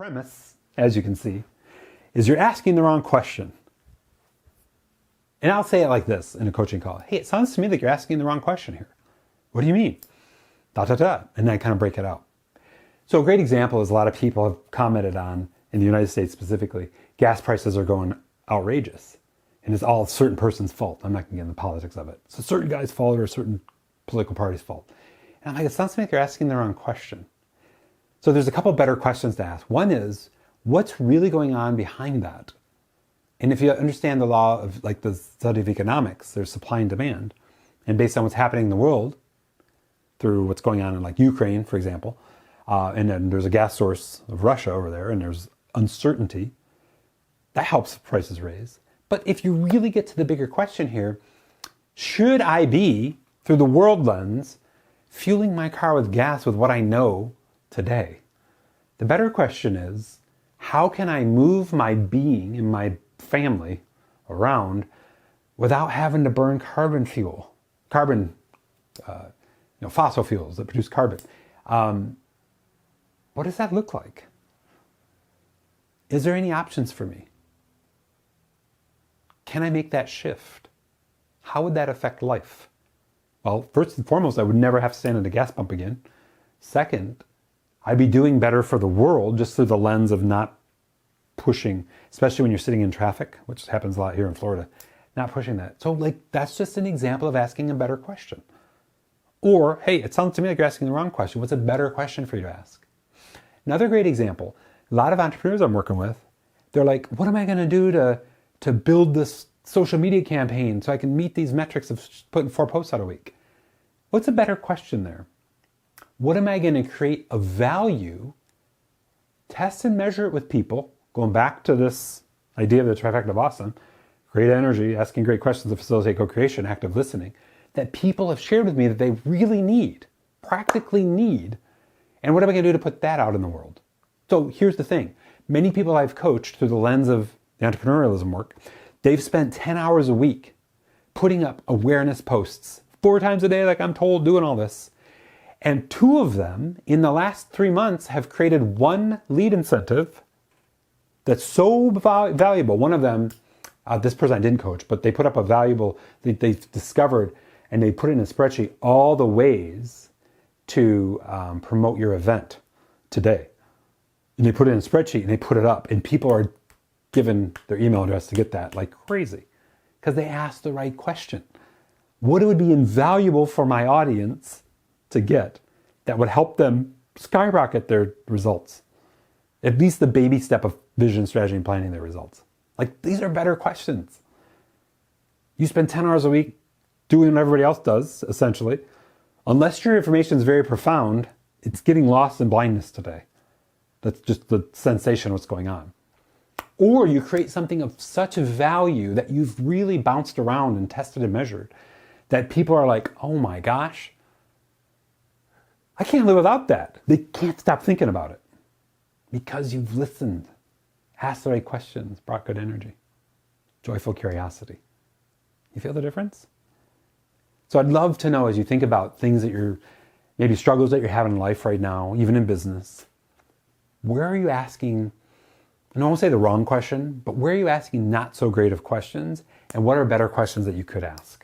premise, as you can see, is you're asking the wrong question. And I'll say it like this in a coaching call. Hey, it sounds to me like you're asking the wrong question here. What do you mean? Da, da, da. And then I kind of break it out. So a great example is a lot of people have commented on, in the United States specifically, gas prices are going outrageous. And it's all a certain person's fault. I'm not going to get into the politics of it. It's a certain guy's fault or a certain political party's fault. And I'm like, it sounds to me like you're asking the wrong question. So there's a couple better questions to ask. One is, what's really going on behind that? And if you understand the law of like the study of economics, there's supply and demand. And based on what's happening in the world, through what's going on in like Ukraine, for example, and then there's a gas source of Russia over there, and there's uncertainty, that helps prices raise. But if you really get to the bigger question here, should I be, through the world lens, fueling my car with gas with what I know today? The better question is, how can I move my being and my family around without having to burn carbon fuel, fossil fuels that produce carbon? What does that look like? Is there any options for me? Can I make that shift? How would that affect life? Well, first and foremost, I would never have to stand at a gas pump again. Second, I'd be doing better for the world just through the lens of not pushing, especially when you're sitting in traffic, which happens a lot here in Florida, not pushing that. So that's just an example of asking a better question. Or, hey, it sounds to me like you're asking the wrong question. What's a better question for you to ask? Another great example, a lot of entrepreneurs I'm working with, they're like, what am I going to do to build this social media campaign so I can meet these metrics of putting 4 posts out a week? What's a better question there? What am I going to create of value, test and measure it with people, going back to this idea of the trifecta of awesome, great energy, asking great questions to facilitate co-creation, active listening, that people have shared with me that they really need, practically need. And what am I going to do to put that out in the world? So here's the thing. Many people I've coached through the lens of the entrepreneurialism work, they've spent 10 hours a week putting up awareness posts 4 times a day, like I'm told, doing all this. And 2 of them in the last 3 months have created 1 lead incentive that's so valuable. One of them, this person I didn't coach, but they put up a valuable, they've discovered, and they put in a spreadsheet all the ways to promote your event today. And they put it in a spreadsheet and they put it up, and people are given their email address to get that like crazy because they asked the right question. What would be invaluable for my audience to get that would help them skyrocket their results? At least the baby step of vision, strategy, and planning their results. Like, these are better questions. You spend 10 hours a week doing what everybody else does, essentially. Unless your information is very profound, it's getting lost in blindness today. That's just the sensation of what's going on. Or you create something of such value that you've really bounced around and tested and measured that people are like, oh my gosh, I can't live without that. They can't stop thinking about it because you've listened, asked the right questions, brought good energy, joyful curiosity. You feel the difference? So I'd love to know, as you think about things that you're, maybe struggles that you're having in life right now, even in business, where are you asking, and I won't say the wrong question, but where are you asking not so great of questions, and what are better questions that you could ask?